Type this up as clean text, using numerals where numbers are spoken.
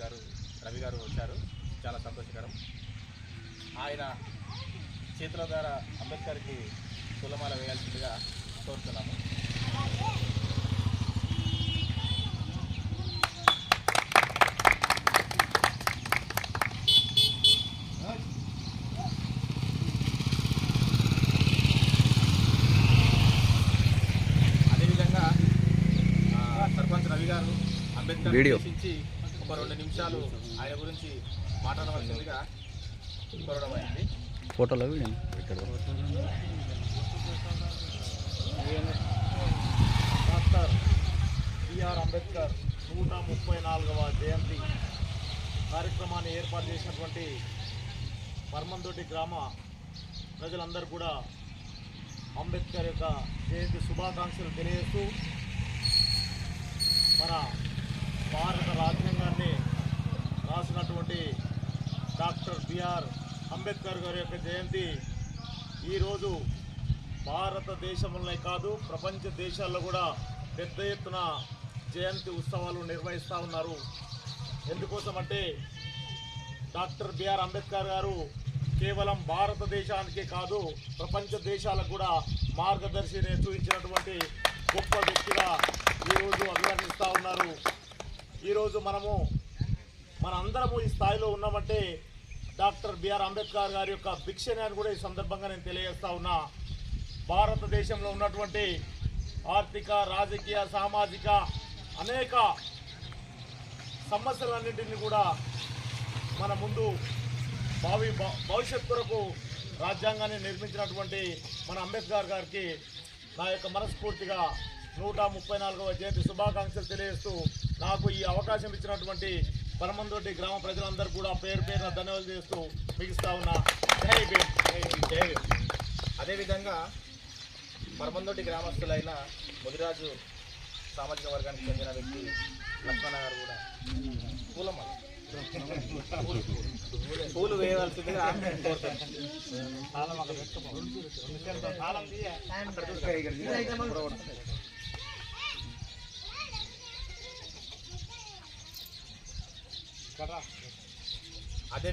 గారు రవి గారు వచ్చారు. చాలా సంతోషకరం. ఆయన చేతుల ద్వారా అంబేద్కర్కి పూలమాల వేయాల్సిందిగా కోరుతున్నాము. అదేవిధంగా సర్పంచ్ రవి గారు అంబేద్కర్ ఉద్దేశించి ఒక 2 నిమిషాలు ఆయన గురించి మాట్లాడవలసిందిగా కోరడం అయింది. ఫోటోలో డాక్టర్ బిఆర్ అంబేద్కర్ 134వ జయంతి కార్యక్రమాన్ని ఏర్పాటు చేసినటువంటి పర్మందోటి గ్రామ ప్రజలందరూ కూడా అంబేద్కర్ యొక్క జయంతి శుభాకాంక్షలు తెలియజేస్తూ మన భారత రాజ్యాంగాన్ని రాసినటువంటి డాక్టర్ బిఆర్ అంబేద్కర్ గారి యొక్క జయంతి ఈరోజు భారతదేశంలోనే కాదు ప్రపంచ దేశాల్లో కూడా పెద్ద ఎత్తున జయంతి ఉత్సవాలు నిర్వహిస్తూ ఉన్నారు. ఎందుకోసమంటే డాక్టర్ బిఆర్ అంబేద్కర్ గారు కేవలం భారతదేశానికే కాదు ప్రపంచ దేశాలకు కూడా మార్గదర్శిని చూపించినటువంటి గొప్ప వ్యక్తిగా ఈరోజు అభివర్ణిస్తూ ఉన్నారు. ఈరోజు మనందరము ఈ స్థాయిలో ఉన్నామంటే డాక్టర్ బిఆర్ అంబేద్కర్ గారి యొక్క భిక్షని అని కూడా ఈ సందర్భంగా నేను తెలియజేస్తా ఉన్నా. భారతదేశంలో ఉన్నటువంటి ఆర్థిక, రాజకీయ, సామాజిక అనేక సమస్యలన్నింటినీ కూడా మన ముందు భవిష్యత్ కొరకు రాజ్యాంగాన్ని నిర్మించినటువంటి మన అంబేద్కర్ గారికి నా యొక్క మనస్ఫూర్తిగా 134వ జయంతి శుభాకాంక్షలు తెలియజేస్తూ నాకు ఈ అవకాశం ఇచ్చినటువంటి పరమందోటి గ్రామ ప్రజలందరూ కూడా పేరు పేరున ధన్యవాదాలు చేస్తూ మిగిస్తా ఉన్నా. జై భీమ్. జై భీమ్. అదేవిధంగా పరమందోటి గ్రామస్తులైన ముదిరాజు సామాజిక వర్గానికి చెందిన వ్యక్తి లక్ష్మణ గారు కూడా పూలు వేయవలసిందిగా కోరుతున్నాను. అదే